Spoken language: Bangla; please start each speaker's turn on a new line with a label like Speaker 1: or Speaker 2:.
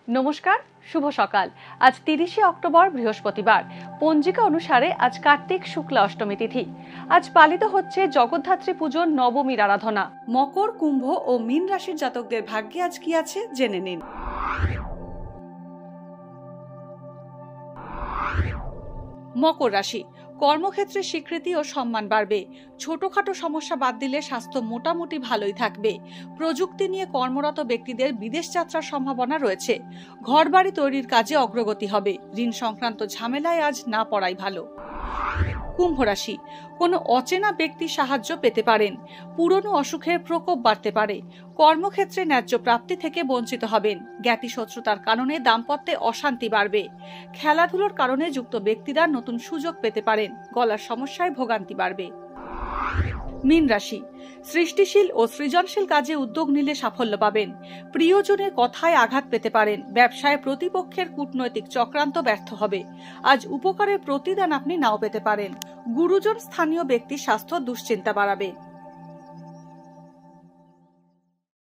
Speaker 1: নমস্কার, শুভ সকাল। আজ 30শে অক্টোবর বৃহস্পতিবার। পঞ্জিকা অনুসারে আজ কার্তিক শুক্লা অষ্টমী তিথি। আজ পালিত হচ্ছে জগদ্ধাত্রী পুজোর নবমীর আরাধনা। মকর, কুম্ভ ও মীন রাশির জাতকদের ভাগ্যে আজ কি আছে জেনে নিন। মকর রাশি, কর্মক্ষেত্রে স্বীকৃতি ও সম্মান বাড়বে। ছোটখাটো সমস্যা বাদ দিলে স্বাস্থ্য মোটামুটি ভালোই থাকবে। প্রযুক্তি নিয়ে কর্মরত ব্যক্তিদের বিদেশ যাত্রার সম্ভাবনা রয়েছে। ঘরবাড়ি তৈরির কাজে অগ্রগতি হবে। ঋণ সংক্রান্ত ঝামেলায় আজ না পড়াই ভালো। কুম্ভ রাশি, কোনো অচেনা ব্যক্তির সাহায্য পেতে পারেন। পুরনো অসুখের প্রকোপ বাড়তে পারে। কর্মক্ষেত্রে ন্যায্য প্রাপ্তি থেকে বঞ্চিত হবেন। জ্ঞাতি শত্রুতার কারণে দাম্পত্যে অশান্তি বাড়বে। খেলাধুলোর কারণে যুক্ত ব্যক্তিরা নতুন সুযোগ পেতে পারেন। গলার সমস্যায় ভোগান্তি বাড়বে। মীন রাশি, সৃষ্টিশীল ও সৃজনশীল কাজে উদ্যোগ নিলে সাফল্য পাবেন। প্রিয়জনের কথায় আঘাত পেতে পারেন। ব্যবসায় প্রতিপক্ষের কূটনৈতিক চক্রান্ত ব্যর্থ হবে। আজ উপকারের প্রতিদান আপনি নাও পেতে পারেন। গুরুজন স্থানীয় ব্যক্তির স্বাস্থ্য দুশ্চিন্তা বাড়াবে।